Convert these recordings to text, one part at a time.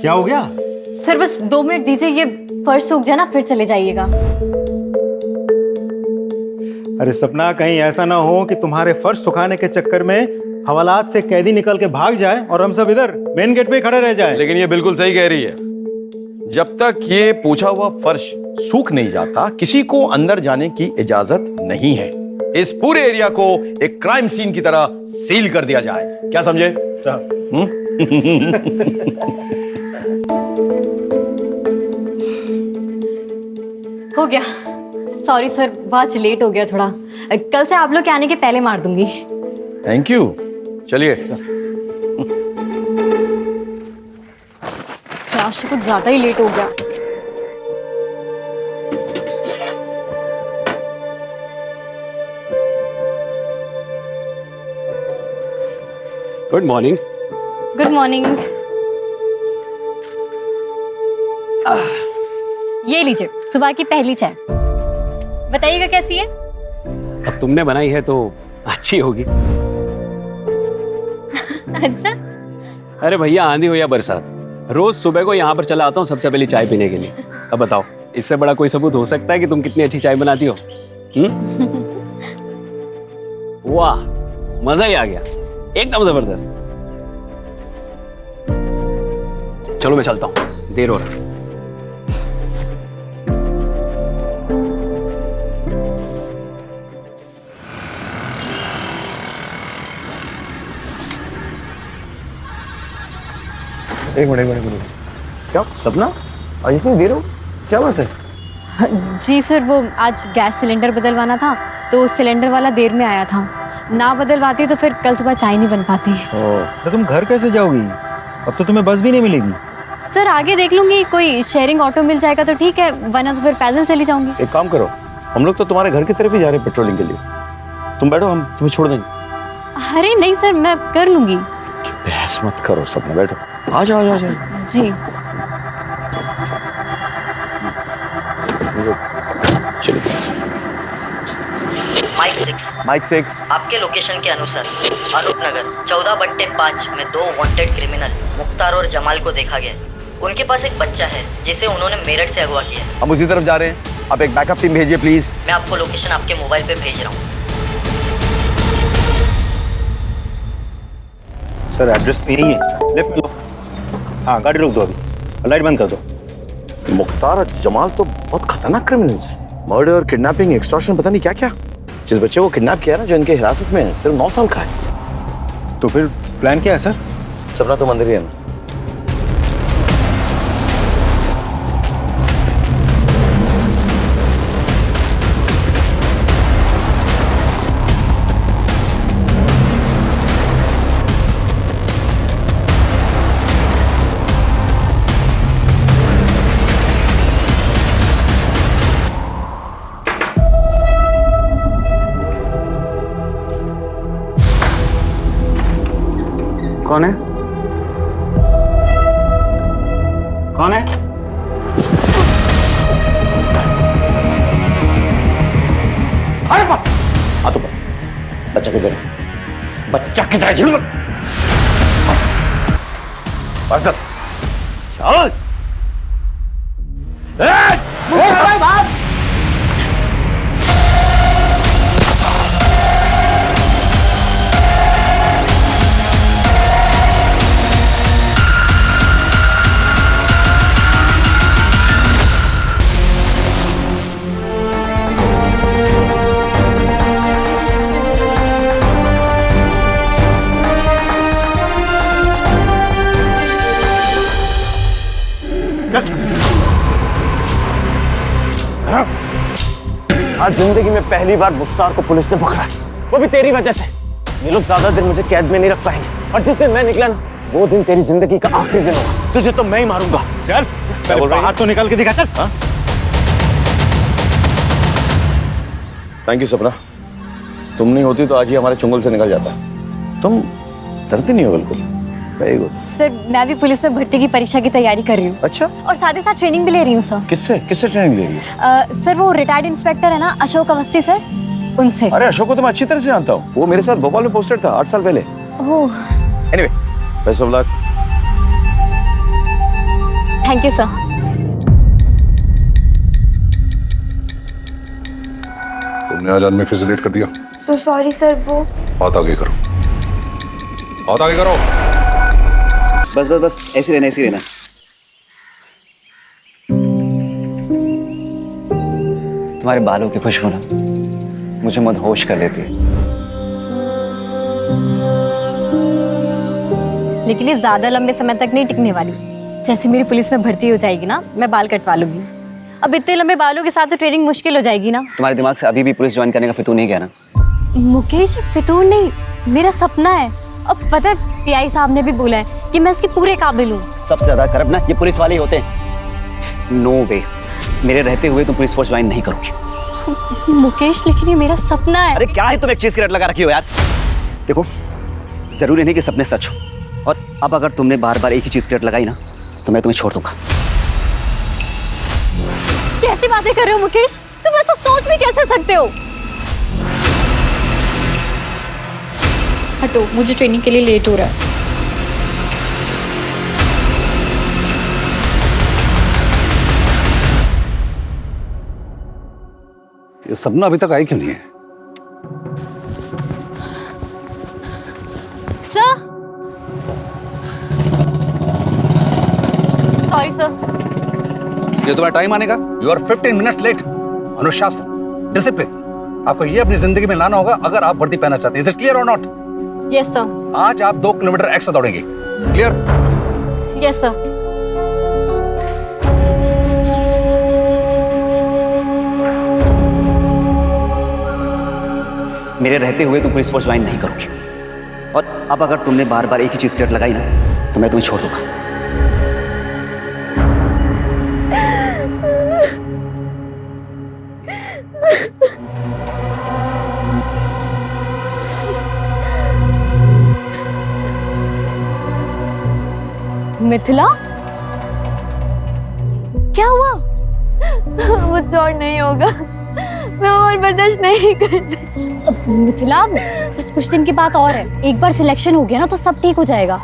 क्या हो गया? सर बस 2 मिनट दीजिए, ये फर्श सूख जाए ना फिर चले जाइएगा। अरे सपना, कहीं ऐसा ना हो कि तुम्हारे फर्श सुखाने के चक्कर में हवालात से कैदी निकल के भाग जाए और हम सब इधर मेन गेट पे ही खड़े रह जाएं। लेकिन ये बिल्कुल सही कह रही है। जब तक ये पूछा हुआ फर्श सूख नहीं जाता, किसी को अंदर जाने की इजाजत नहीं है। इस पूरे एरिया को एक क्राइम सीन की तरह सील कर दिया जाए। क्या समझे साहब? हो गया। सॉरी सर, बहुत लेट हो गया थोड़ा। कल से आप लोग के आने के पहले मार दूंगी। Thank you. चलिए। आज तो कुछ ज्यादा ही लेट हो गया। Good morning. Good morning. ये लीजिए सुबह की पहली चाय। बताइएगा कैसी है? अब तुमने बनाई है तो अच्छी होगी। अच्छा। अरे भैया, आंधी हो या बरसात, रोज सुबह को यहाँ पर चला आता हूँ सबसे पहले चाय पीने के लिए। अब बताओ, इससे बड़ा कोई सबूत हो सकता है कि तुम कितनी अच्छी चाय बनाती हो? वाह, मजा ही आ गया, एकदम जबरदस्त। चलो मैं चलता हूँ, देर हो रहा है। एक मिनट। क्या सपना, आज इतनी देर हो? क्या बात है? जी सर, वो आज गैस सिलेंडर बदलवाना था तो सिलेंडर वाला देर में आया था। ना बदलवाती तो फिर कल सुबह चाय नहीं बन पाती। तो तुम घर कैसे जाओगी? अब तो तुम्हें बस भी नहीं मिलेगी। सर आगे देख लूंगी, कोई शेयरिंग ऑटो मिल जाएगा तो ठीक है, वरना तो फिर पैदल चली जाऊंगी। एक काम करो, हम लोग तो तुम्हारे घर की तरफ ही जा रहे हैं पेट्रोलिंग के लिए। तुम बैठो, हम तुम्हें छोड़ देंगे। अरे नहीं सर, मैं कर लूंगी। बहस मत करो सपना, बैठो। आ जाओ। जी। चलिए। Mike 6 mike 6। आपके लोकेशन के अनुसार अनूप नगर 14/5 में 2 वांटेड क्रिमिनल मुख्तार और जमाल को देखा गया। उनके पास एक बच्चा है जिसे उन्होंने मेरठ से अगवा किया है। हम उसी तरफ जा रहे हैं, आप एक बैकअप टीम भेजिए प्लीज। मैं आपको लोकेशन आपके मोबाइल पे भेज रहा हूँ। सर एड्रेस तो यही है, लेफ्ट में लो। हाँ, गाड़ी रोक दो, अभी लाइट बंद कर दो। मुख्तार और जमाल तो बहुत खतरनाक क्रिमिनल्स हैं। मर्डर, किडनैपिंग, एक्सटॉर्शन, पता नहीं क्या क्या। जिस बच्चे को किडनैप किया ना, जो इनके हिरासत में है, सिर्फ 9 साल का है। तो फिर प्लान क्या है सर? सपना तुम अंदर ही है ना? कौन है? कौन है? अरे बाप! हाँ तो बच्चा किधर है? बच्चा किधर है? झूठ! चल! आज जिंदगी में पहली बार मुख्तार को पुलिस ने पकड़ा, वो भी तेरी वजह से। ये लोग ज्यादा दिन मुझे कैद में नहीं रख पाएंगे, और जिस दिन मैं निकला ना, वो दिन तेरी जिंदगी का आखिरी दिन होगा। तुझे तो मैं ही मारूंगा। चल, पहले बाहर तो निकल के दिखा। चल। थैंक यू सपना, तुम नहीं होती तो आज ही हमारे चुंगल से निकल जाता। तुम डरती नहीं हो बिल्कुल। Very good. सर मैं भी पुलिस में भर्ती की परीक्षा की तैयारी कर रही हूँ। अच्छा, और साथ ही साथ ट्रेनिंग भी ले रही हूँ सर। किससे ट्रेनिंग ले रही है? सर वो रिटायर्ड इंस्पेक्टर है ना, अशोक अवस्थी सर, उनसे। अरे अशोक को तो मैं अच्छी तरह से जानता हूँ, वो मेरे साथ भोपाल में पोस्टेड था 8 साल पहले। Oh. Anyway, best of luck. Thank you sir. तुमने आज आदमी फिर से लेट कर दिया। तो सॉरी सर, वो बात आगे करो, बात आगे करो। बस बस बस ऐसे रहना, ऐसे रहना। तुम्हारे बालों की खुशबू ना मुझे मदहोश कर देती है। लेकिन ये ज्यादा लंबे समय तक नहीं टिकने वाली। जैसे मेरी पुलिस में भर्ती हो जाएगी ना, मैं बाल कटवा लूंगी। अब इतने लंबे बालों के साथ तो ट्रेनिंग मुश्किल हो जाएगी ना। तुम्हारे दिमाग से अभी भी पुलिस ज्वाइन करने का फितूर नहीं गया ना? मुकेश, फितूर नहीं, मेरा सपना है। अब पता है, पीआई साहब ने भी बोला है कि मैं इसके पूरे काबिल हूँ। सबसे ज्यादा करप्ट ना ये पुलिस वाले ही होते हैं। नो वे, मेरे रहते हुए तुम पुलिस फोर्स ज्वाइन नहीं करोगे। मुकेश, लेकिन ये मेरा सपना है। अरे क्या है, तुम एक चीज की रट लगा रखी हो यार। देखो, जरूरी नहीं कि सपने सच हो, और अब अगर तुमने बार बार एक ही चीज की रट लगाई ना तो मैं तुम्हें छोड़ दूंगा। कैसी बातें कर रहे हो मुकेश? तुम ऐसा सोच भी कैसे सकते हो? हटो, मुझे ट्रेनिंग के लिए लेट हो रहा है। ये सपना अभी तक आई क्यों नहीं है? Sir, sorry sir. ये तुम्हारा टाइम आने का? You are 15 minutes late. अनुशासन, डिसिप्लिन, आपको ये अपनी जिंदगी में लाना होगा अगर आप वर्दी पहनना चाहते हैं। इज इट क्लियर और नॉट? Yes sir. आज आप 2 किलोमीटर एक्स्ट्रा दौड़ेंगे। क्लियर? Yes sir. मेरे रहते हुए तुम पुलिस फोर्स ज्वाइन नहीं करोगे, और अब अगर तुमने बार बार एक ही चीज की रट लगाई ना तो मैं तुम्हें छोड़ दूंगा। मिथिला, क्या हुआ? मुझसे और नहीं होगा, मैं और बर्दाश्त नहीं कर सकती। मिथिला, बस कुछ दिन की बात और है। एक बार सिलेक्शन हो गया ना तो सब ठीक हो जाएगा।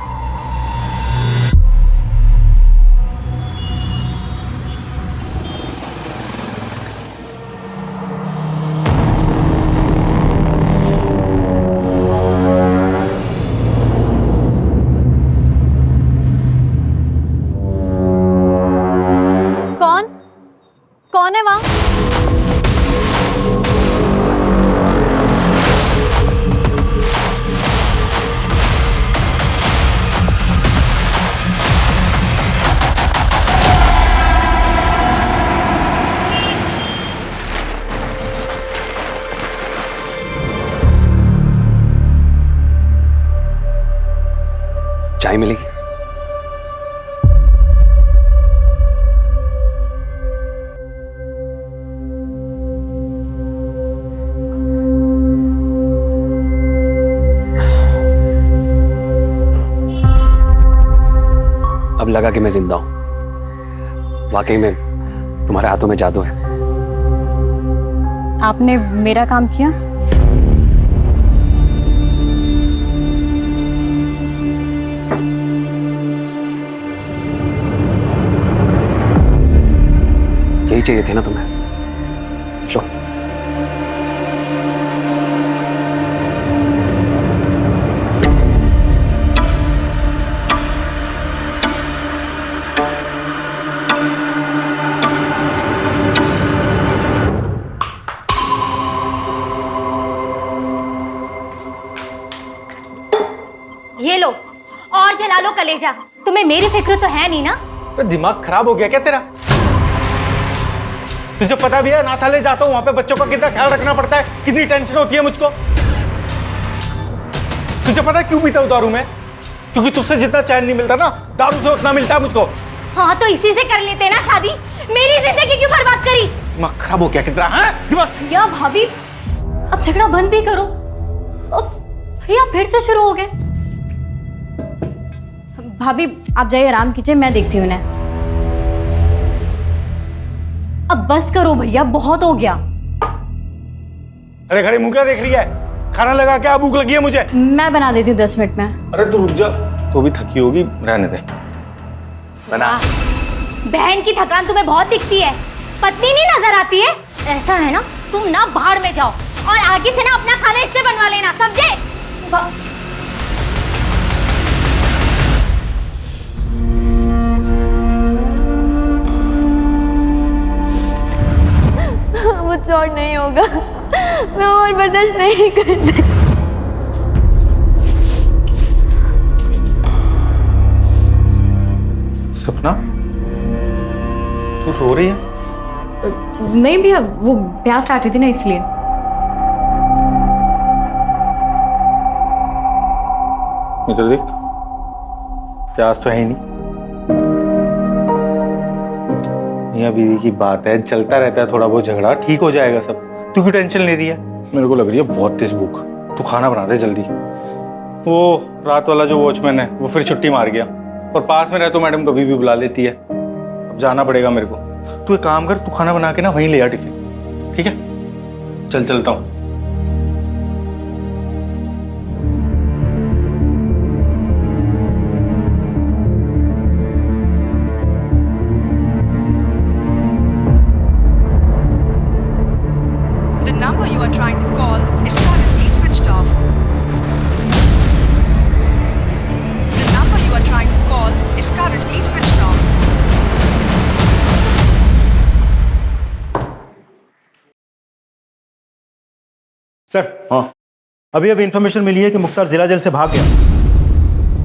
कौन कौन है वहां? चाय मिलेगी? अब लगा कि मैं जिंदा हूं। वाकई में तुम्हारे हाथों में जादू है। आपने मेरा काम किया? यही चाहिए थे ना तुम्हें। लो। ये लो और जला लो कलेजा। तुम्हें मेरी फिक्र तो है नहीं ना? दिमाग खराब हो गया क्या तेरा? तुझे पता भी है नाथाले जाता हूँ, वहां पे बच्चों का कितना ख्याल रखना पड़ता है, कितनी टेंशन होती है मुझको। तुझे पता है क्यों पीता हूँ दारू मैं? क्योंकि तुझसे जितना चैन नहीं मिलता ना, दारू से उतना मिलता है मुझको। हाँ तो इसी से कर लेते ना शादी। मेरी जिंदगी क्यों बर्बाद करी? दिमाग खराब हो गया कितना? हाँ दिमाग। या भाभी, अब झगड़ा बंद ही करो। अब भैया फिर से शुरू हो गए। भाभी आप जाइए, आराम कीजिए, मैं देखती हूँ उन्हें। अब बस करो भैया, बहुत हो गया। अरे खड़े मुंह क्या देख रही है? खाना लगा क्या? भूख लगी है मुझे। मैं बना देती हूँ 10 मिनट में। अरे तू रुक जा, तू भी थकी होगी, रहने दे। बना। बहन की थकान तुम्हें बहुत दिखती है, पत्नी नहीं नजर आती है। ऐसा है ना, तुम ना भाड़ में जाओ और आगे से ना अपना खाना इससे बनवा लेना, समझे? मुझसे और नहीं होगा, मैं और बर्दाश्त नहीं कर सकती। सपना, तू रो रही है? नहीं भैया, वो प्याज काट रही थी ना इसलिए। इधर देख, प्याज तो है ही नहीं। मियां बीवी की बात है, चलता रहता है थोड़ा बहुत झगड़ा, ठीक हो जाएगा सब। तू क्यों टेंशन ले रही है? मेरे को लग रही है बहुत तेज भूख। तू खाना बना दे जल्दी। वो रात वाला जो वॉचमैन है वो फिर छुट्टी मार गया, और पास में रहे तो मैडम कभी भी बुला लेती है। अब जाना पड़ेगा मेरे को। तू एक काम कर, तू खाना बना के ना वहीं ले आ टिफिन, ठीक है? चलता हूँ। The number you are trying to call is currently switched off. The number you are trying to call is currently switched off. Sir, हाँ, अभी इन्फॉर्मेशन मिली है कि मुख्तार जिला जेल से भाग गया।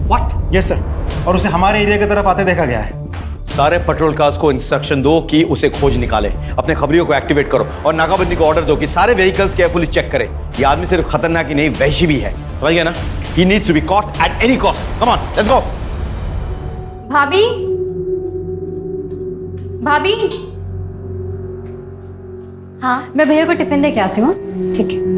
व्हाट? यस सर, और उसे हमारे एरिया की तरफ आते देखा गया है। सारे पेट्रोल कार्स को इंस्ट्रक्शन दो कि उसे खोज निकाले, अपने खबरियों को एक्टिवेट करो और नाकाबंदी को ऑर्डर दो कि सारे व्हीकल्स केयरफुली चेक करें। ये आदमी सिर्फ खतरनाक ही नहीं, वहशी भी है, समझ गए ना? He needs to be caught at any cost. Come on, let's go. भाभी, भाभी। हाँ, मैं भैया को टिफिन दे के आती हूँ। ठीक है।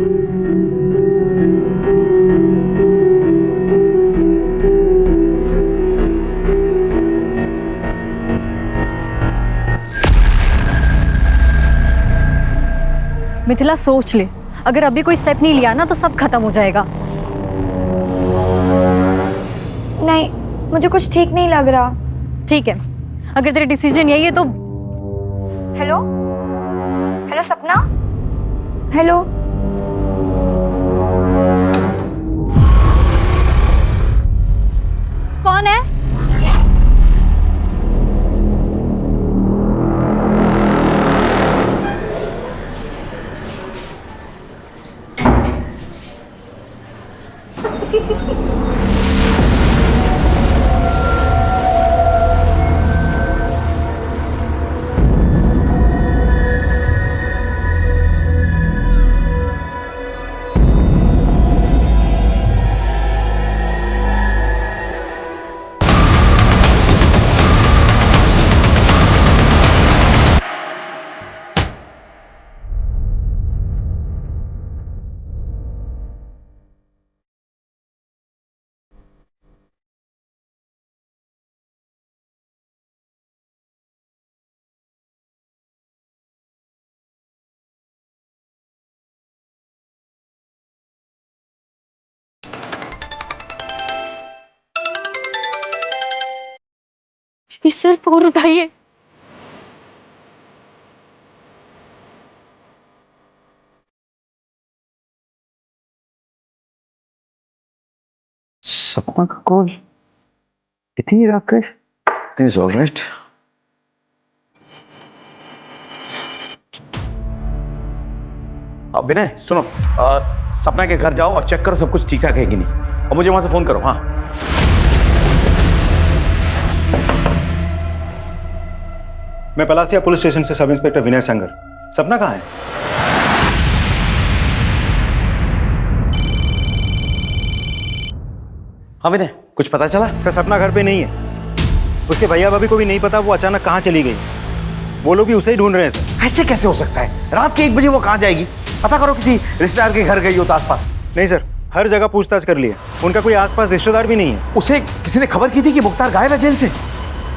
मिथिला, सोच ले, अगर अभी कोई स्टेप नहीं लिया ना तो सब खत्म हो जाएगा। नहीं, मुझे कुछ ठीक नहीं लग रहा। ठीक है, अगर तेरा डिसीजन यही है तो। हेलो हेलो सपना, हेलो। कौन है? सर, फोन उठाइए। सपना का कॉल, इतनी Rakesh? Everything is all right. अब विनय सुनो, सपना के घर जाओ और चेक करो सब कुछ ठीक ठाक है कि नहीं, और मुझे वहां से फोन करो। हाँ, मैं पलासिया पुलिस स्टेशन से सब इंस्पेक्टर विनय संगर। सपना कहाँ है? हाँ विनय, कुछ पता चला? सर, सपना घर पे नहीं है। उसके भैया भाभी को भी नहीं पता वो अचानक कहाँ चली गई। वो लोग भी उसे ही ढूंढ रहे हैं सर। ऐसे कैसे हो सकता है? रात के 1 बजे वो कहाँ जाएगी? पता करो, किसी रिश्तेदार के घर गई हो तो आसपास। नहीं सर, हर जगह पूछताछ कर लिए, उनका कोई आसपास रिश्तेदार भी नहीं है। उसे किसी ने खबर की थी कि मुख्तार गायब है जेल से?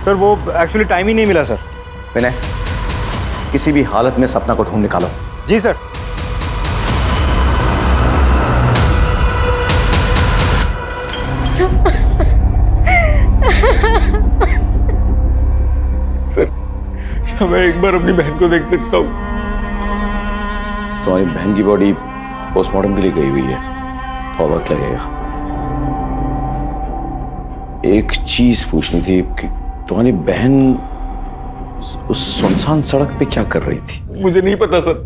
सर, वो एक्चुअली टाइम ही नहीं मिला सर। विनय, किसी भी हालत में सपना को ढूंढ निकालो। जी सर। सर, क्या मैं एक बार अपनी बहन को देख सकता हूँ? तुम्हारी बहन की बॉडी पोस्टमार्टम के लिए गई हुई है, थोड़ा वक्त लगेगा। एक चीज पूछनी थी कि तुम्हारी बहन उस सुनसान सड़क पे क्या कर रही थी? मुझे नहीं पता सर,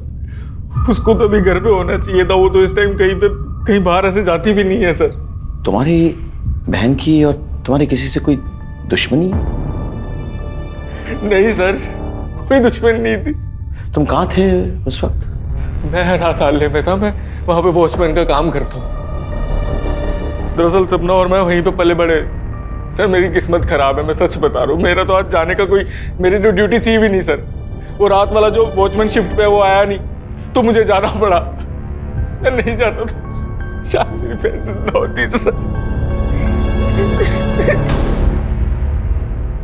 उसको तो अभी घर पे होना चाहिए था, वो तो इस टाइम कहीं बाहर ऐसे जाती भी नहीं है सर। तुम्हारी बहन की और तुम्हारी किसी से कोई दुश्मनी? नहीं सर, कोई दुश्मन नहीं थी। तुम कहाँ थे उस वक्त? मैं रात हाले में था, मैं वहां पे वॉचमैन का काम करता हूँ। दरअसल सपना और मैं वहीं पे पले बड़े। सर मेरी किस्मत खराब है, मैं सच बता रहा हूँ। मेरा तो आज जाने का कोई, मेरी जो ड्यूटी थी भी नहीं सर। वो रात वाला जो वॉचमैन शिफ्ट पे वो आया नहीं, तो मुझे जाना पड़ा। मैं नहीं जाता तो शायद मेरी बहन जिंदा होती सर।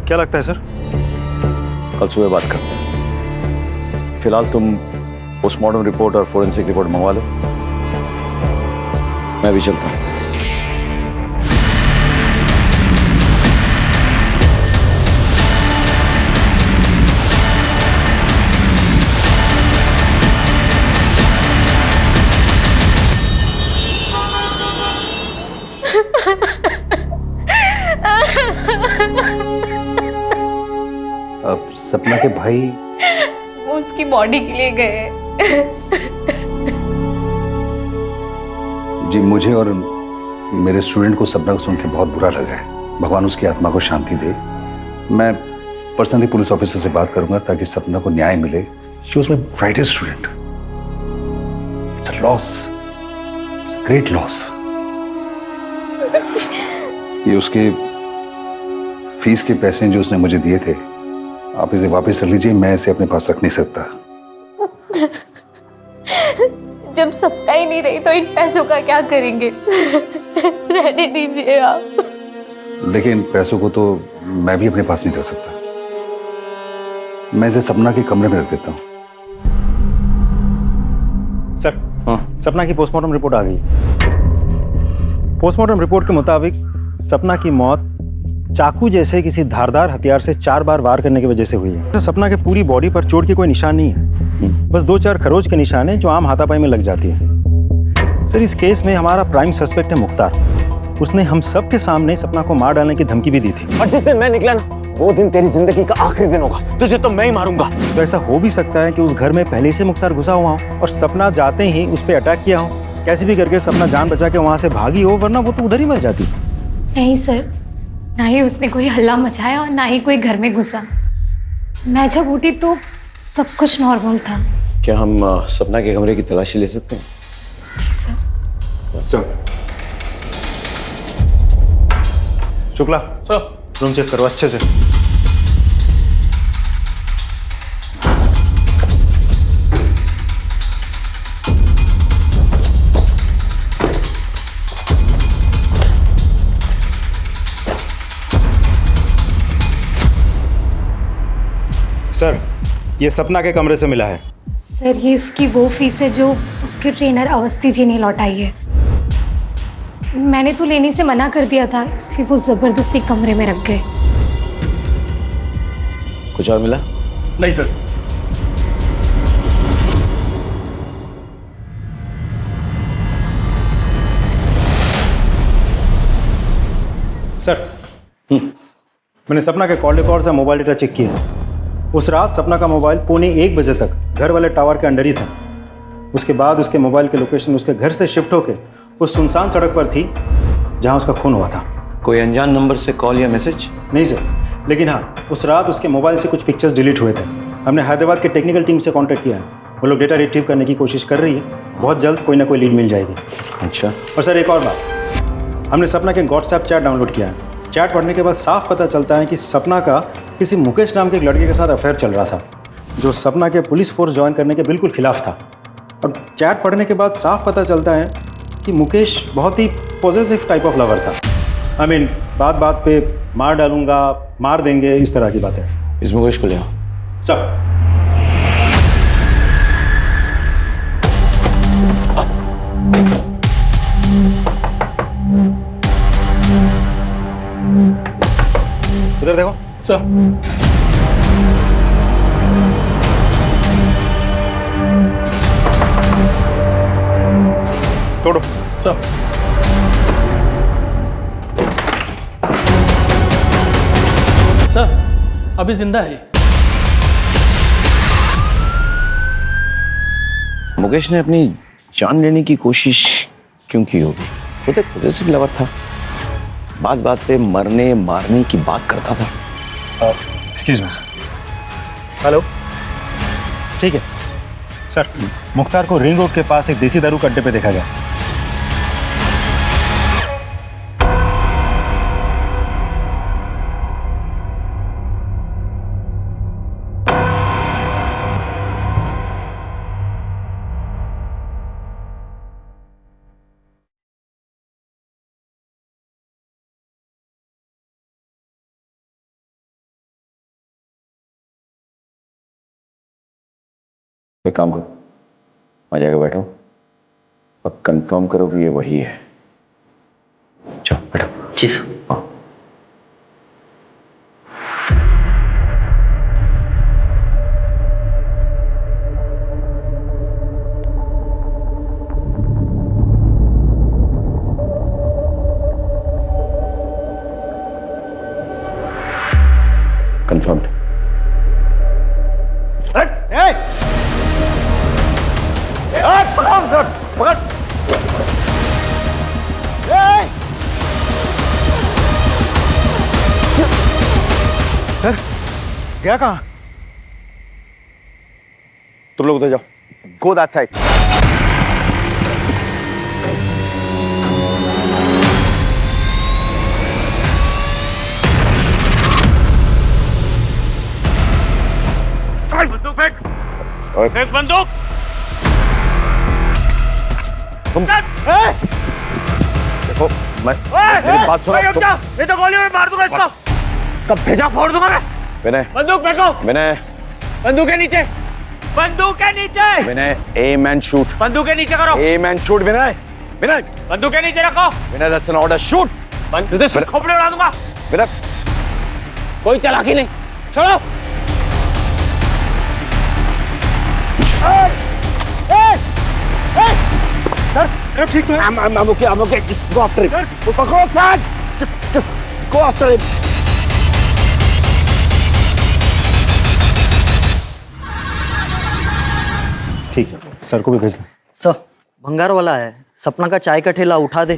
क्या लगता है सर? कल सुबह बात करते हैं। फिलहाल तुम पोस्टमार्टम रिपोर्ट और फोरेंसिक रिपोर्ट मंगवा लो, मैं भी चलता हूँ। अब सपना के भाई वो उसकी बॉडी के लिए गए। जी, मुझे और मेरे स्टूडेंट को सपना को सुन के बहुत बुरा लगा है। भगवान उसकी आत्मा को शांति दे। मैं पर्सनली पुलिस ऑफिसर से बात करूंगा ताकि सपना को न्याय मिले। She was my brightest student. It's a loss, it's a great loss. ये उसके फीस के पैसे जो उसने मुझे दिए थे, आप इसे वापस कर लीजिए, मैं इसे अपने पास रख नहीं सकता। जब सपना ही नहीं रही तो इन पैसों का क्या करेंगे? रहने दीजिए आप। देखिए, इन पैसों को तो मैं भी अपने पास नहीं रख सकता। मैं इसे सपना के कमरे में रख देता हूँ। सर, सपना की पोस्टमार्टम रिपोर्ट आ गई। पोस्टमार्टम रिपोर्ट के मुताबिक सपना की मौत चाकू जैसे किसी धारदार हथियार से 4 बार वार करने की वजह से हुई है। सपना के पूरी बॉडी पर चोट की कोई निशान नहीं है, बस 2-4 खरोच के निशान है जो आम हाथापाई में लग जाती है। सर, इस केस में हमारा प्राइम सस्पेक्ट है मुख्तार। उसने हम सब के सामने सपना को मार डालने की धमकी भी दी थी। और जिस दिन मैं निकला ना, वो दिन तेरी जिंदगी का आखिरी दिन होगा। तुझे तो मैं ही मारूंगा। तो ऐसा हो भी सकता है कि उस घर में पहले से मुख्तार घुसा हुआ हो और सपना जाते ही उस पर अटैक किया हो। कैसे भी करके सपना जान बचा के वहां से भागी हो, वरना वो तो उधर ही मर जाती। नहीं सर, ना ही उसने कोई हल्ला मचाया और ना ही कोई घर में घुसा। मैं जब उठी तो सब कुछ नॉर्मल था। क्या हम सपना के कमरे की तलाशी ले सकते हैं? जी sir. Sir, Shukla sir, room check करो अच्छे से। सर, ये सपना के कमरे से मिला है। सर, ये उसकी वो फीस है जो उसके ट्रेनर अवस्थी जी ने लौटाई है। मैंने तो लेने से मना कर दिया था, इसलिए वो जबरदस्ती कमरे में रख गए। कुछ और मिला? नहीं सर। सर, मैंने सपना के कॉल रिकॉर्ड्स और मोबाइल डेटा चेक किया। उस रात सपना का मोबाइल 1:15 बजे तक घर वाले टावर के अंडर ही था। उसके बाद उसके मोबाइल की लोकेशन उसके घर से शिफ्ट होकर उस सुनसान सड़क पर थी जहां उसका खून हुआ था। कोई अनजान नंबर से कॉल या मैसेज? नहीं सर, लेकिन हाँ, उस रात उसके मोबाइल से कुछ पिक्चर्स डिलीट हुए थे। हमने हैदराबाद के टेक्निकल टीम से कांटेक्ट किया है। वो लोग डेटा रिट्रीव करने की कोशिश कर रही है। बहुत जल्द कोई ना कोई लीड मिल जाएगी। अच्छा। और सर, एक और बात, हमने सपना के व्हाट्सएप चैट डाउनलोड किया है। चैट पढ़ने के बाद साफ पता चलता है कि सपना का किसी मुकेश नाम के एक लड़के के साथ अफेयर चल रहा था, जो सपना के पुलिस फोर्स ज्वाइन करने के बिल्कुल खिलाफ था। और चैट पढ़ने के बाद साफ पता चलता है कि मुकेश बहुत ही पॉजिटिव टाइप ऑफ लवर था। आई मीन, बात बात पे मार डालूंगा, मार देंगे, इस तरह की बातें। इस मुकेश को ले आओ। सर, उधर देखो। सर। तोड़ो। सर सर अभी जिंदा है। मुकेश ने अपनी जान लेने की कोशिश क्यों की होगी? वो तो पॉजिटिव लवर था, बात बात पे मरने मारने की बात करता था। Excuse me sir. हेलो, ठीक है सर। मुख्तार को रिंग रोड के पास एक देसी दारू के अड्डे पे देखा गया। एक काम करो, आ जाकर बैठो और कंफर्म करो कि ये वही है। चलो बैठो। जी सर। हाँ। कंफर्म्ड। सर गया कहाँ? तुम लोग उधर जाओ, गो दैट साइड। बंदूक फेंक, फेंक बंदूक। तुम देखो, मेरी बात सुनो। ये तो गोली में मार दूंगा इसको, इसका भेजा फोड़ दूंगा मैं। विनय, बंदूक फेंको। विनय, बंदूक के नीचे, बंदूक के नीचे। Vinay, aim and shoot. बंदूक के नीचे करो। Aim and shoot. Vinay, Vinay, बंदूक के नीचे रखो। Vinay, that's an order. Shoot. खोपड़े उड़ा दूंगा। विनय, कोई चालाकी नहीं, छोड़ो। सर ठीक है। I'm okay. Just go after him. Go outside. Just go after him. ठीक है, सर को भी भेज दें। सर भंगार वाला है, सपना का चाय का ठेला उठा दे।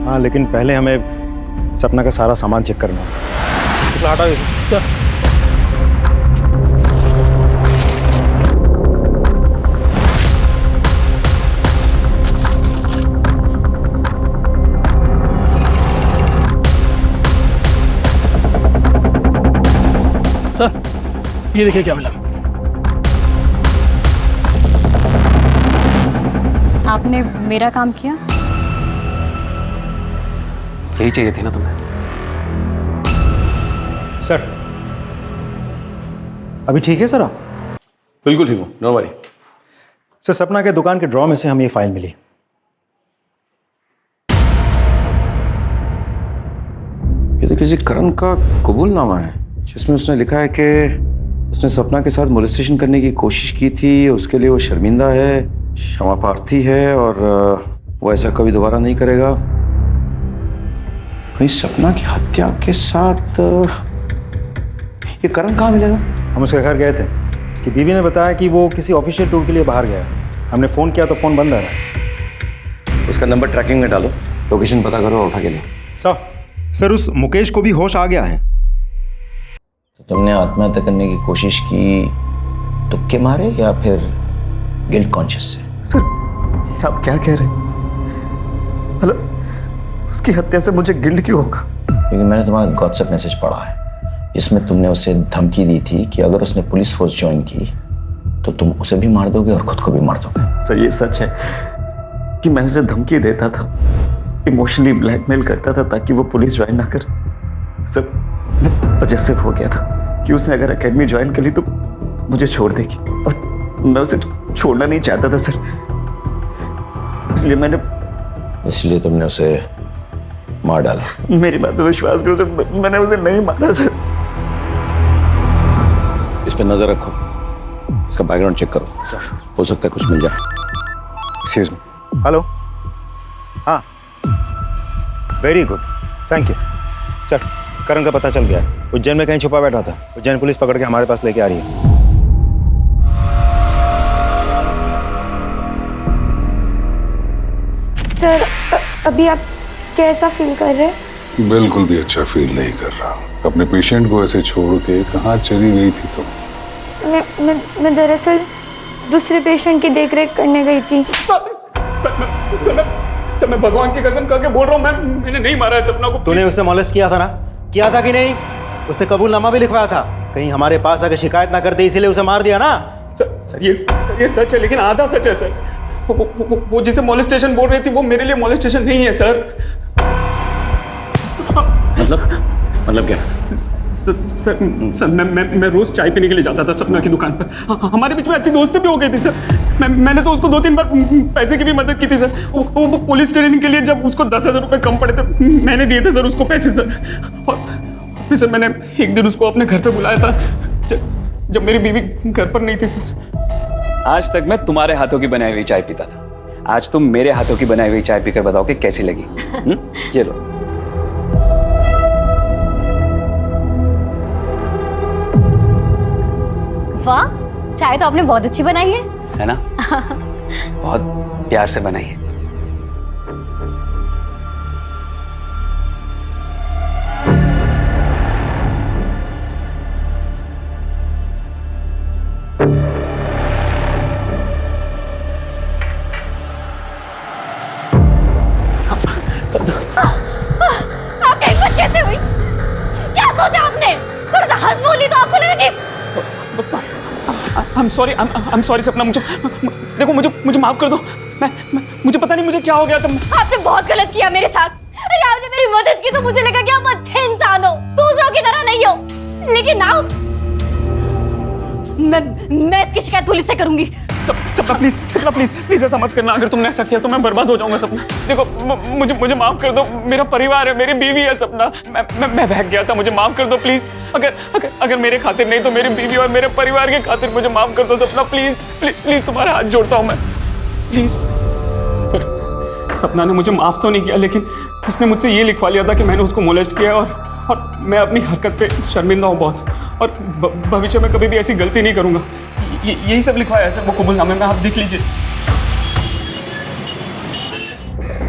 हाँ, लेकिन पहले हमें सपना का सारा सामान चेक करना है। हटा दे सर। सर ये देखिए क्या मिला। आपने मेरा काम किया। यही चाहिए थी ना तुम्हें। सर अभी ठीक है सर आप? बिल्कुल ठीक हूँ, नो वरी। सर सपना के दुकान के ड्रॉ में से हमें ये फाइल मिली। ये तो किसी करण का कबूलनामा है जिसमें उसने लिखा है कि उसने सपना के साथ मोलेस्टेशन करने की कोशिश की थी, उसके लिए वो शर्मिंदा है, क्षमा प्रार्थी है और वो ऐसा कभी दोबारा नहीं करेगा। कहीं सपना की हत्या के साथ ये करण कहाँ मिलेगा? हम उसके घर गए थे, उसकी बीवी ने बताया कि वो किसी ऑफिशियल टूर के लिए बाहर गया है। हमने फ़ोन किया तो फ़ोन बंद आ रहा है। उसका नंबर ट्रैकिंग में डालो, लोकेशन पता करो और उठा के लो। सर उस मुकेश को भी होश आ गया है। तो तुमने आत्महत्या करने की कोशिश की तुक्के मारे या फिर गिल्ट कॉन्शियस से? सर आप क्या कह रहे हैं? मतलब उसकी हत्या से मुझे गिल्ट क्यों होगा? क्योंकि मैंने तुम्हारा व्हाट्सएप मैसेज पढ़ा है जिसमें तुमने उसे धमकी दी थी कि अगर उसने पुलिस फोर्स ज्वाइन की तो तुम उसे भी मार दोगे और खुद को भी मार दोगे। सर ये सच है कि मैं उसे धमकी देता था, इमोशनली ब्लैकमेल करता था ताकि वो पुलिस ज्वाइन ना कर। सर पजेसिव हो गया था कि उसने अगर एकेडमी ज्वाइन कर ली तो मुझे छोड़ देगी और मैं उसे छोड़ना नहीं चाहता था सर, इसलिए तुमने उसे मार डाला। मेरी बात पे विश्वास करो सर, मैंने उसे नहीं मारा सर। इस पे नजर रखो, इसका बैकग्राउंड चेक करो। सर हो सकता है कुछ मिल जाए। Excuse me. हेलो, हाँ, very good, thank you sir. Karan का पता चल गया, उज्जैन में कहीं छुपा बैठा था। उज्जैन पुलिस पकड़ के हमारे पास लेके आ रही है। सर अभी आप कैसा फील कर रहे हैं? बिल्कुल भी अच्छा फील नहीं कर रहा। अपने पेशेंट को ऐसे छोड़ के कहाँ चली गई थी तुम? मैं दरअसल दूसरे पेशेंट की देखरेख करने गई थी। सर मैं भगवान की कसम खा के बोल रहा हूँ, मैंने नहीं मारा है सपना को। तूने उसे मॉलेस्ट किया था ना? किया था कि नहीं? उसने कबूलनामा भी लिखवाया था। कहीं हमारे पास आकर शिकायत ना करते इसलिए उसे मार दिया ना? सर ये सच है, लेकिन आधा सच है सर। वो जिसे मॉलेस्टेशन बोल रही थी वो मेरे लिए मॉलेस्टेशन नहीं है सर। मतलब क्या? सर मैं रोज चाय पीने के लिए जाता था सपना की दुकान पर। हमारे बीच में अच्छी दोस्ती भी हो गई थी सर। मैंने तो उसको 2-3 बार पैसे की भी मदद की थी सर। वो पुलिस ट्रेनिंग के लिए जब उसको 10,000 रुपये कम पड़े थे, मैंने दिए थे सर उसको पैसे सर। और फिर सर मैंने एक दिन उसको अपने घर पे बुलाया था जब मेरी बीवी घर पर नहीं थी सर। आज तक मैं तुम्हारे हाथों की बनाई हुई चाय पीता था, आज तुम मेरे हाथों की बनाई हुई चाय पीकर बताओ कि कैसी लगी। ये लो। वाह, चाय तो आपने बहुत अच्छी बनाई है ना? बहुत प्यार से बनाई है। आपकी हिम्मत कैसे हुई? क्या सोचा आपने? थोड़ा सा हंस बोली तो आपको लगा कि I'm sorry सपना, मुझे माफ कर दो। मुझे पता नहीं मुझे क्या हो गया था। आपने बहुत गलत किया मेरे साथ। अरे आपने मेरी मदद की तो मुझे लगा कि आप अच्छे इंसान हो, दूसरों की तरह नहीं हो। लेकिन नाउ मैं इसकी शिकायत पुलिस से करूंगी। सपना प्लीज ऐसा मत करना। अगर तुमने ऐसा किया तो मैं बर्बाद हो जाऊंगा सपना। देखो मुझे माफ कर दो, मेरा परिवार है, मेरी बीवी है सपना। मैं बहक गया था, मुझे माफ कर दो प्लीज। अगर मेरे खातिर नहीं तो मेरी बीवी और मेरे परिवार के खातिर मुझे माफ कर दो सपना। प्लीज तुम्हारा हाथ जोड़ता हूँ मैं, प्लीज। सर सपना ने मुझे माफ तो नहीं किया, लेकिन उसने मुझसे ये लिखवा लिया था कि मैंने उसको मोलेस्ट किया और मैं अपनी हरकत पे शर्मिंदा हूँ बहुत, और भविष्य में कभी भी ऐसी गलती नहीं करूँगा। यही सब लिखवाया है सर वो कबूलनामे में, आप देख लीजिए।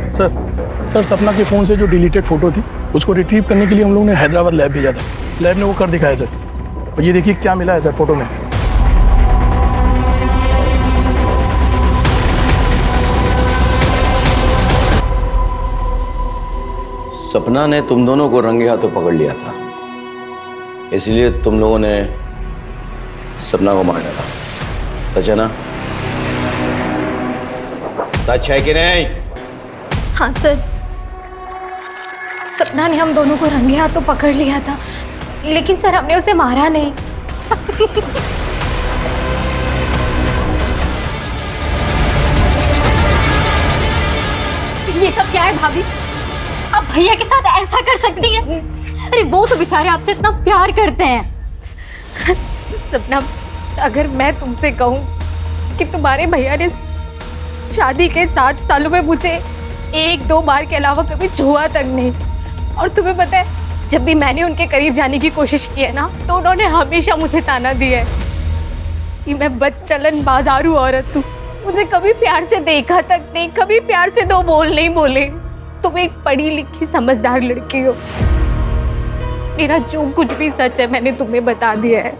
सर सपना के फ़ोन से जो डिलीटेड फ़ोटो थी उसको रिट्रीव करने के लिए हम लोगों ने हैदराबाद लैब भेजा था। लैब ने वो कर दिखाया सर, और ये देखिए क्या मिला है सर फोटो में। सपना ने तुम दोनों को रंगे हाथों पकड़ लिया था, इसलिए तुम लोगों ने सपना को मार डाला। सच है ना? सच है कि नहीं? हाँ सर, सपना ने हम दोनों को रंगे हाथों पकड़ लिया था, लेकिन सर हमने उसे मारा नहीं। ये सब क्या है भाभी? आप भैया के साथ ऐसा कर सकती हैं? अरे वो तो बेचारे आपसे इतना प्यार करते हैं। सपना, अगर मैं तुमसे कहूँ कि तुम्हारे भैया ने शादी के 7 सालों में मुझे 1-2 बार के अलावा कभी छुआ तक नहीं, और तुम्हें पता है जब भी मैंने उनके करीब जाने की कोशिश की है ना, तो उन्होंने हमेशा मुझे ताना दिया है कि मैं बदचलन बाजारू औरत हूँ, मुझे कभी प्यार से देखा तक नहीं, कभी प्यार से 2 बोल नहीं बोले। तुम एक पढ़ी लिखी समझदार लड़की हो, मेरा जो कुछ भी सच है मैंने तुम्हें बता दिया है,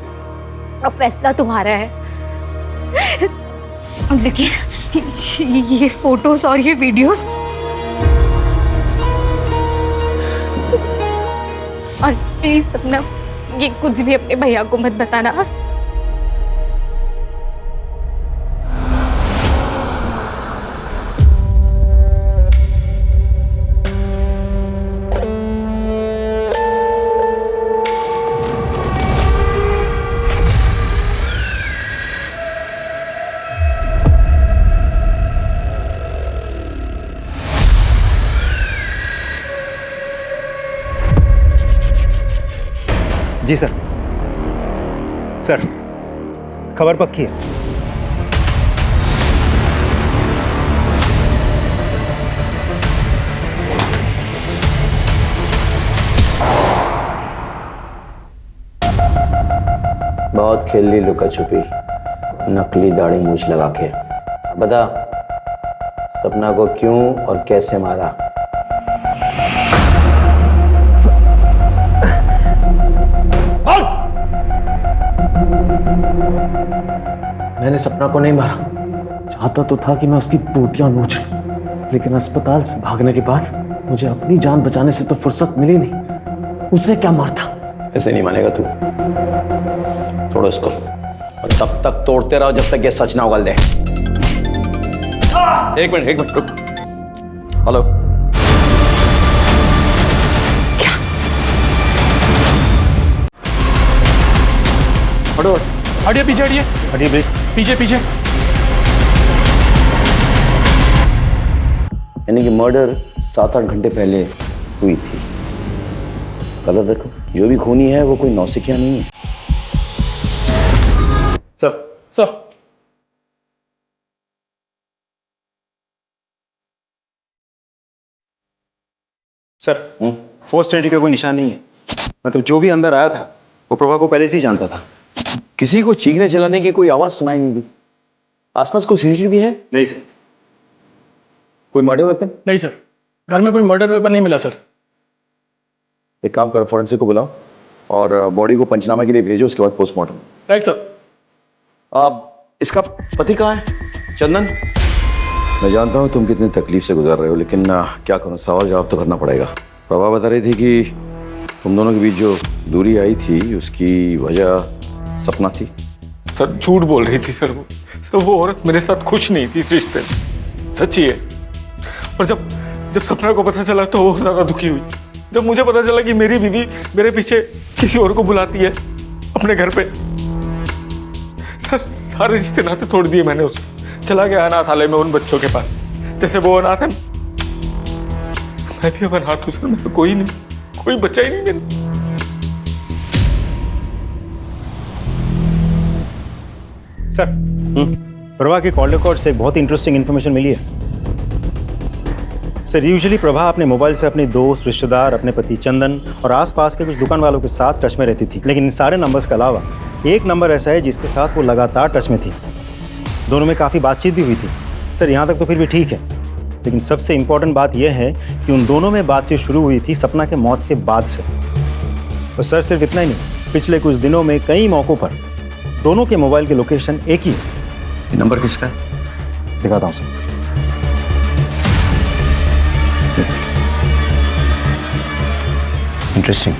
अब फैसला तुम्हारा है। लेकिन ये फोटोज और ये वीडियोस, और प्लीज सपना ये कुछ भी अपने भैया को मत बताना। जी सर। सर खबर पक्की है। बहुत खेल ली लुका छुपी, नकली दाढ़ी मूछ लगा के। बता, सपना को क्यों और कैसे मारा? मैंने सपना को नहीं मारा। चाहता तो था कि मैं उसकी बूटियां नोच लूं, लेकिन अस्पताल से भागने के बाद मुझे अपनी जान बचाने से तो फुर्सत मिली नहीं। उसने क्या मारता? ऐसे नहीं मानेगा तू। तोड़ो इसको और तब तक तोड़ते रहो जब तक ये सच ना उगल दे। एक मिनट रुक। हेलो, क्या? हटो, हटिए पीछे, हटिए प्लीज, पीछे। यानी कि मर्डर 7-8 घंटे पहले हुई थी। कलर देखो, जो भी खूनी है वो कोई नौसिखिया नहीं है। सर सर, फोर्स एंट्री का कोई निशान नहीं है। मतलब जो भी अंदर आया था वो प्रभा को पहले से ही जानता था। किसी को चीखने चलाने की कोई आवाज सुनाई नहीं दी। आसपास कोई सीसीटीवी है? नहीं सर। कोई मर्डर वेपन? नहीं सर, घर में कोई मर्डर वेपन नहीं मिला सर। एक काम करो, फॉरेंसिक को बुलाओ और बॉडी को पंचनामा के लिए भेजो, उसके बाद पोस्टमार्टम। Right sir. इसका पति कहाँ है? चंदन, मैं जानता हूँ तुम कितनी तकलीफ से गुजर रहे हो, लेकिन क्या करूँ, सवाल जवाब तो करना पड़ेगा। प्रभा बता रही थी कि तुम दोनों के बीच जो दूरी आई थी उसकी वजह सपना थी। सर झूठ बोल रही थी सर। वो औरत मेरे साथ खुश नहीं थी इस रिश्ते में, सच्ची है। और जब सपना को पता चला तो वो ज्यादा दुखी हुई। जब मुझे पता चला कि मेरी बीवी मेरे पीछे किसी और को बुलाती है अपने घर पे, सर सारे रिश्ते नाते तोड़ दिए मैंने उससे। चला गया अनाथालय में उन बच्चों के पास, जैसे वो अनाथ है मैं भी अब अनाथ हूं सर। मेरा कोई नहीं, कोई बच्चा ही नहीं मेरा। सर, प्रभा के कॉल रिकॉर्ड से एक बहुत इंटरेस्टिंग इन्फॉर्मेशन मिली है। सर, यूजुअली प्रभा अपने मोबाइल से अपने दोस्त, रिश्तेदार, अपने पति चंदन और आसपास के कुछ दुकान वालों के साथ टच में रहती थी। लेकिन इन सारे नंबर्स के अलावा एक नंबर ऐसा है जिसके साथ वो लगातार टच में थी। दोनों में काफ़ी बातचीत भी हुई थी। सर, यहाँ तक तो फिर भी ठीक है, लेकिन सबसे इम्पोर्टेंट बात यह है कि उन दोनों में बातचीत शुरू हुई थी सपना के मौत के बाद से। और सर, सिर्फ इतना ही नहीं, पिछले कुछ दिनों में कई मौक़ों पर दोनों के मोबाइल की लोकेशन एक ही है। नंबर किसका है? दिखाता हूँ सर। इंटरेस्टिंग।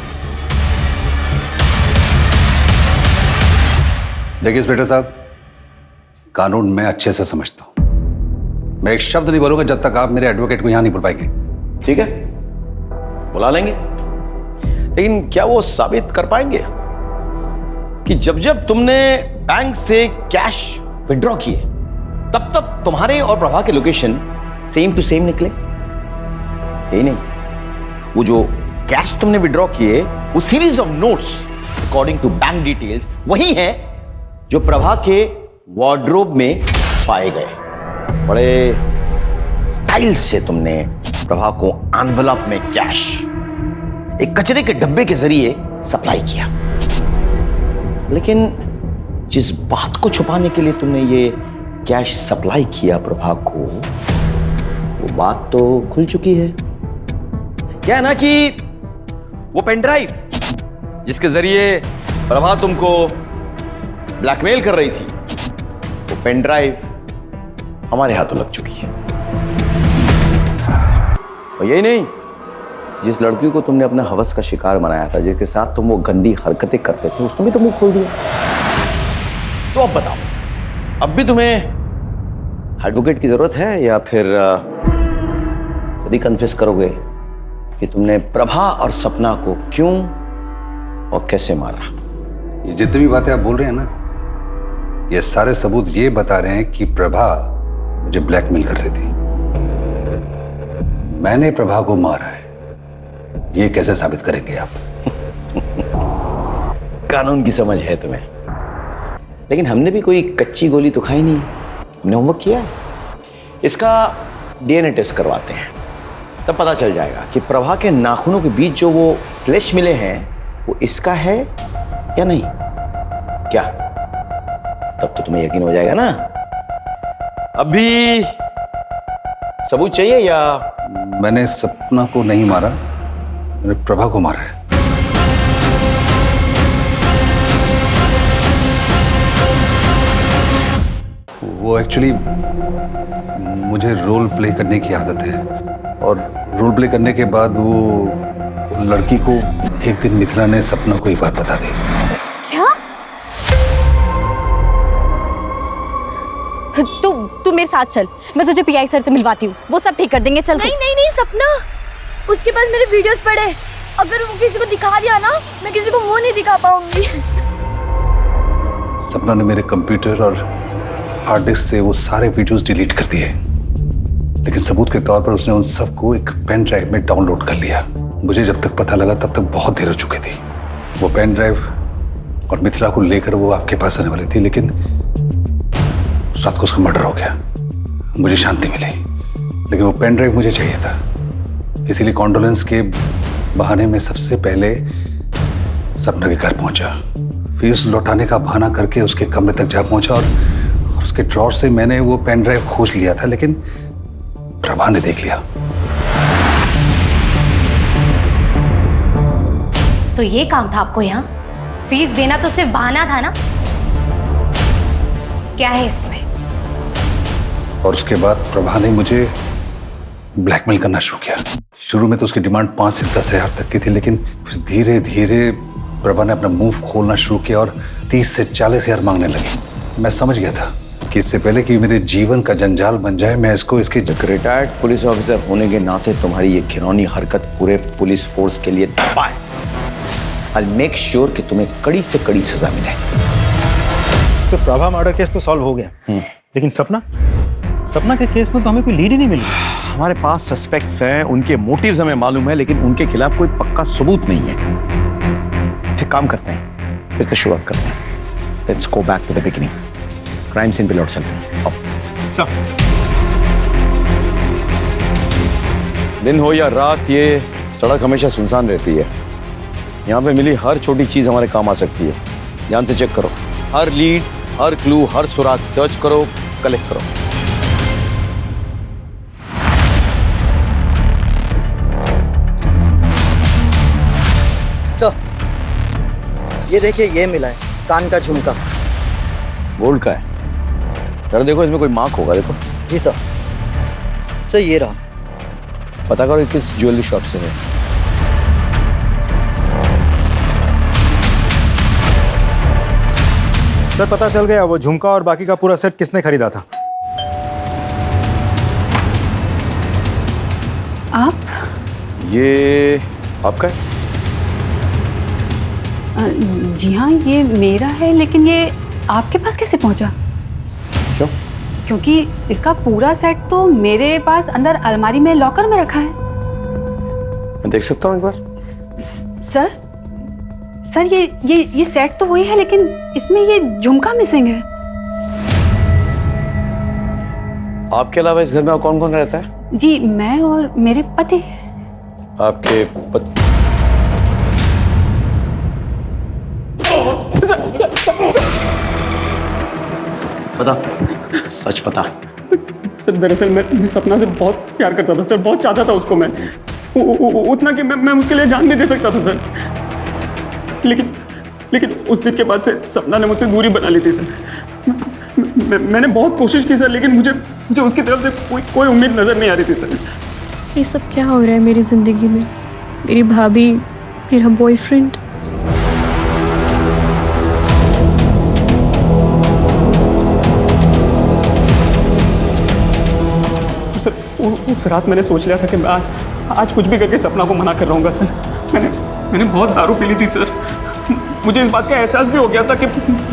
देखिए इंस्पेक्टर साहब, कानून मैं अच्छे से समझता हूं। मैं एक शब्द नहीं बोलूंगा जब तक आप मेरे एडवोकेट को यहां नहीं बुलवाएंगे। ठीक है, बुला लेंगे, लेकिन क्या वो साबित कर पाएंगे कि जब तुमने बैंक से कैश विड्रॉ किए तब तुम्हारे और प्रभा के लोकेशन सेम टू सेम निकले? यही नहीं, वो जो कैश तुमने विड्रॉ किए वो series of notes according to bank details वही है जो प्रभा के वार्डरोब में पाए गए। बड़े स्टाइल से तुमने प्रभा को एनवेलप में कैश एक कचरे के डब्बे के जरिए सप्लाई किया। लेकिन जिस बात को छुपाने के लिए तुमने ये कैश सप्लाई किया प्रभा को, वो बात तो खुल चुकी है। क्या है ना कि वो पेन ड्राइव जिसके जरिए प्रभा तुमको ब्लैकमेल कर रही थी, वो पेन ड्राइव हमारे हाथों लग चुकी है। और यही नहीं, जिस लड़की को तुमने अपना हवस का शिकार बनाया था, जिसके साथ तुम वो गंदी हरकतें करते थे, उसने भी तो मुंह खोल दिया। तो अब बताओ, अब भी तुम्हें एडवोकेट की जरूरत है या फिर खुद ही कन्फेस करोगे कि तुमने प्रभा और सपना को क्यों और कैसे मारा? ये जितनी भी बातें आप बोल रहे हैं ना, ये सारे सबूत ये बता रहे हैं कि प्रभा मुझे ब्लैकमेल कर रही थी। मैंने प्रभा को मारा है, ये कैसे साबित करेंगे आप? कानून की समझ है तुम्हें, लेकिन हमने भी कोई कच्ची गोली तो खाई नहीं। हमने होमवर्क किया है। इसका डीएनए टेस्ट करवाते हैं, तब पता चल जाएगा कि प्रभा के नाखूनों के बीच जो वो फ्लैश मिले हैं वो इसका है या नहीं। क्या? तब तो तुम्हें यकीन हो जाएगा ना। अभी सबूत चाहिए या? मैंने सपना को नहीं मारा, मैंने प्रभा को मारा है। वो एक्चुअली मुझे रोल प्ले करने की आदत है और रोल प्ले करने के बाद वो लड़की को एक दिन मिथिला ने सपना को ये बात बता दी। क्या? तू मेरे साथ चल, मैं तुझे पीआई सर से मिलवाती हूँ, वो सब ठीक कर देंगे। चल। नहीं नहीं नहीं सपना, उसके पास मेरे वीडियोस पड़े, अगर वो किसी को दिखा दिया ना, मैं किसी को वो नहीं दिखा पाऊंगी। सपना ने मेरे कंप्यूटर और हार्ड डिस्क से वो सारे वीडियोस डिलीट कर दिए, लेकिन सबूत के तौर पर उसने उन सबको एक पेन ड्राइव में डाउनलोड कर लिया। मुझे जब तक पता लगा तब तक बहुत देर हो चुकी थी। वो पेन ड्राइव और मिथिला को लेकर वो आपके पास आने वाली थी, लेकिन उस रात को उसका मर्डर हो गया। मुझे शांति मिली, लेकिन वो पेन ड्राइव मुझे चाहिए था, इसीलिए कॉन्डोलेंस के बहाने में सबसे पहले सपना के घर पहुंचा। फीस लौटाने का बहाना करके उसके कमरे तक जा पहुंचा और उसके ड्रॉर से मैंने वो पेन ड्राइव खोज लिया था, लेकिन प्रभा ने देख लिया। तो ये काम था आपको यहाँ? फीस देना तो सिर्फ बहाना था ना? क्या है इसमें? और उसके बाद प्रभा ने मुझे ब्लैकमेल करना शुरू किया। शुरू में तो उसकी डिमांड 5 से 10 हजार तक की थी, लेकिन फिर धीरे धीरे प्रभा ने अपना मुंह खोलना शुरू किया और 30 से 40 हजार मांगने लगी। मैं समझ गया था कि इससे पहले कि मेरे जीवन का जंजाल बन जाए, मैं इसको इसके रिटायर्ड पुलिस ऑफिसर होने के नाते तुम्हारी ये घिनौनी हरकत पूरे पुलिस फोर्स के लिए दबा है। I'll make sure कि तुम्हें कड़ी से कड़ी सजा मिले। सर, प्रभा मर्डर केस तो सॉल्व हो गया, लेकिन सपना के केस में तो हमें कोई लीड ही नहीं मिली। हमारे पास सस्पेक्ट्स हैं, उनके मोटिव्स हमें मालूम है, लेकिन उनके खिलाफ कोई पक्का सबूत नहीं है। एक काम करते हैं, फिर से शुरुआत करते हैं। Let's go back to the beginning. Crime scene पे लौट चलते हैं। आओ। दिन हो या रात, ये सड़क हमेशा सुनसान रहती है। यहाँ पे मिली हर छोटी चीज हमारे काम आ सकती है। ध्यान से चेक करो, हर लीड, हर क्लू, हर सुराग सर्च करो, कलेक्ट करो। सर, ये देखिए, ये मिला है कान का झुमका। गोल्ड का है? जरा देखो, इसमें कोई मार्क होगा, देखो। जी सर, ये रहा। पता करो किस ज्वेलरी शॉप से है। सर, पता चल गया वो झुमका और बाकी का पूरा सेट किसने खरीदा था। आप? ये आपका है? जी हाँ, ये मेरा है, लेकिन ये आपके पास कैसे पहुंचा? क्यों? क्योंकि इसका पूरा सेट तो मेरे पास अंदर अलमारी में लॉकर में रखा है। मैं देख सकता हूँ एक बार? सर, ये सेट तो वही है, लेकिन इसमें ये झुमका मिसिंग है। आपके अलावा इस घर में और कौन कौन रहता है? जी, मैं और मेरे पति। आपके पति? पता, सच पता। सर, दरअसल मैं सपना से बहुत प्यार करता था सर, बहुत चाहता था उसको मैं, उतना कि मैं उसके लिए जान भी दे सकता था सर। लेकिन उस दिन के बाद से सपना ने मुझसे दूरी बना ली थी सर। मैंने बहुत कोशिश की सर, लेकिन मुझे उसकी तरफ से कोई उम्मीद नजर नहीं आ रही थी सर। ये सब क्या हो रहा है मेरी जिंदगी में? मेरी भाभी, मेरा बॉयफ्रेंड। सर, उस रात मैंने सोच लिया था कि मैं आज कुछ भी करके सपना को मना कर रहूंगा सर। मैंने बहुत दारू पी ली थी सर। मुझे इस बात का एहसास भी हो गया था कि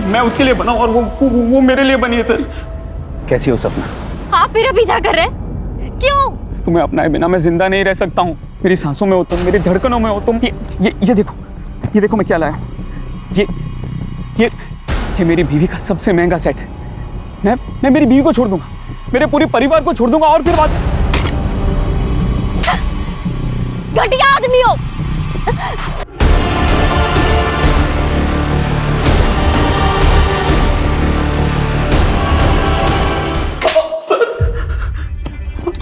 मैं उसके लिए बना और वो मेरे लिए बनी है सर। कैसी हो सपना? आप मेरा पीछा कर रहे हैं? क्यों? तुम्हें अपनाए बिना मैं जिंदा नहीं रह सकता हूँ। मेरी सांसों में हो तुम, मेरी धड़कनों में हो तुम। ये देखो मैं क्या लाया। ये मेरी बीवी का सबसे महंगा सेट है। मैं मेरी बीवी को छोड़ दूंगा, मेरे पूरे परिवार को छोड़ दूंगा, और फिर बात। घटिया आदमी हो।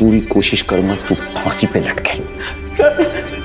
पूरी कोशिश करूंगा तू फांसी पे लटके। सर